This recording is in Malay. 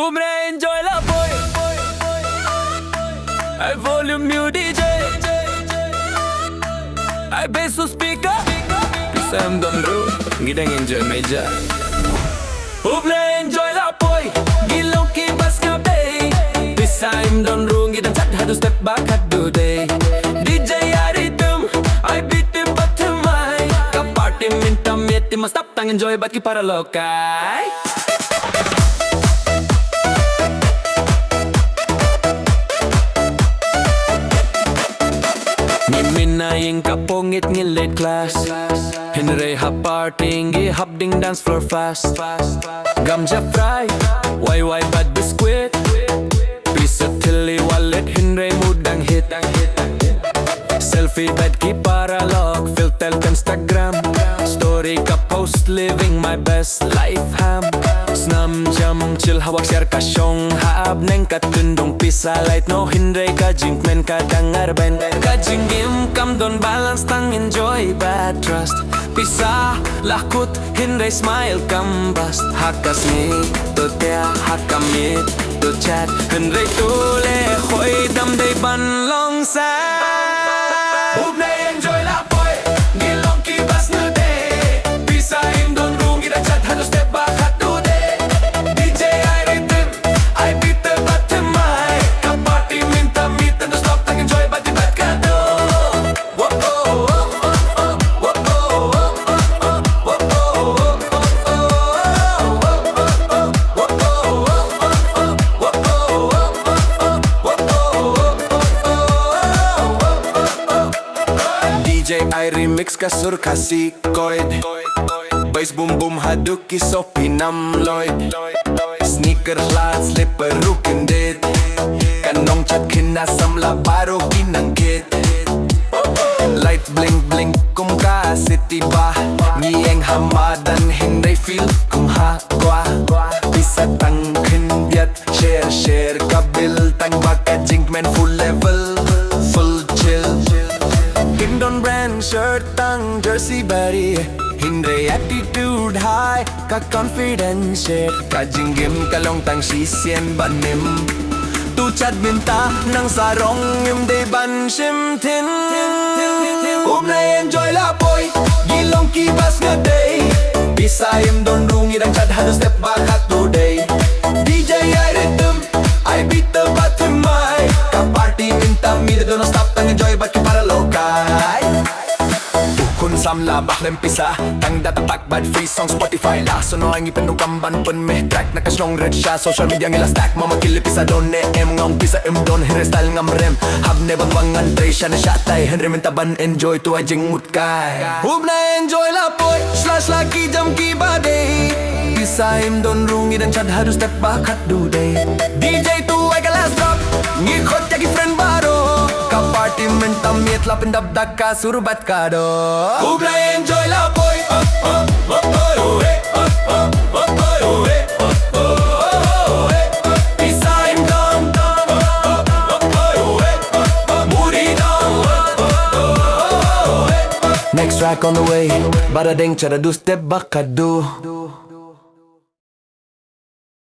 Bnai enjoy la boy. I volume new DJ. I bass to speaker. Pisa don't do. Gidang enjoy meja. Bnai enjoy la boy. Gilong ki bas kabe. Pisa don't do. Gidang chat hadu step back hadu day. DJ I rhythm. I beat him but my. Ka party minta meti mas tap tang enjoy bat ki para lokai. Minayin kapongit ngilit class Hinray ha parting gi habding dance floor fast Gamja fry Why bad biscuit Pisa tilly wallet Hinray mudang hit Selfie bed ki para log Filter Instagram Story ka post living my best life ham Snam jam chill hawak share ka syong haab neng katundong Pisa light no Hinray ka jink men ka dangar ben Ka jingim kam don balance tang enjoy bad trust Pisa lakut Hinray smile kam bust Hakas ni to tea hakamit to chat Hinray tule hoy dam day ban long sa Bnai enjoy la boy Gilong ki bas na day Pisa him don rung ida chat hado step back hado day DJ I rhythm I beat the bottom my Ka party minta meet and stop tang enjoy bati bat ka do DJ I remix kasur Khasi Hit Bass boom boom haduk iso pinamloid Sneaker flat slipper rukin dit Kanong chat kinasam la baro kinangkit Light blink blink kum ka city ba Ngieng hamadan Hinray feel kum ha kwa Pisa tang kindiat share kabil tang baka jink men full level full chill Kindon brand shirt tang jersey bari Hinray attitude high ka confidence shit Ka jinggim kalong tang sisien banim Tu chat minta nang sarong im de ban shim tin Bnai enjoy la boy Gilong ki bas nga day Pisa im don rungi dang chat hado step back hat today DJ I rhythm I beat the bottom my Ka party minta mi de don't stop tang enjoy bat ki para lokay Kun sam la baklem Pisa Tang datapak bad free song Spotify la Suno AI ipenong kamban pun meh track Nakasyong red siya Social media ngila stack Mama kili Pisa don ne em ngong Pisa em don Hinray style ngam rem Habne bang bangan Dre siya na syatay Hinray mintaban enjoy tu ajing mood kay Bnai enjoy la boy Slash laki jam ki badai Pisa em don rungi dan chat hadu step back hat do day DJ tu ay ka last drop Ngikot yagi friend baro Ka party mentamit lapin dabdak ka surubat ka do Bnai enjoy la boy Pisa him down Moody down Next track on the way Bada ding chara do step back ka do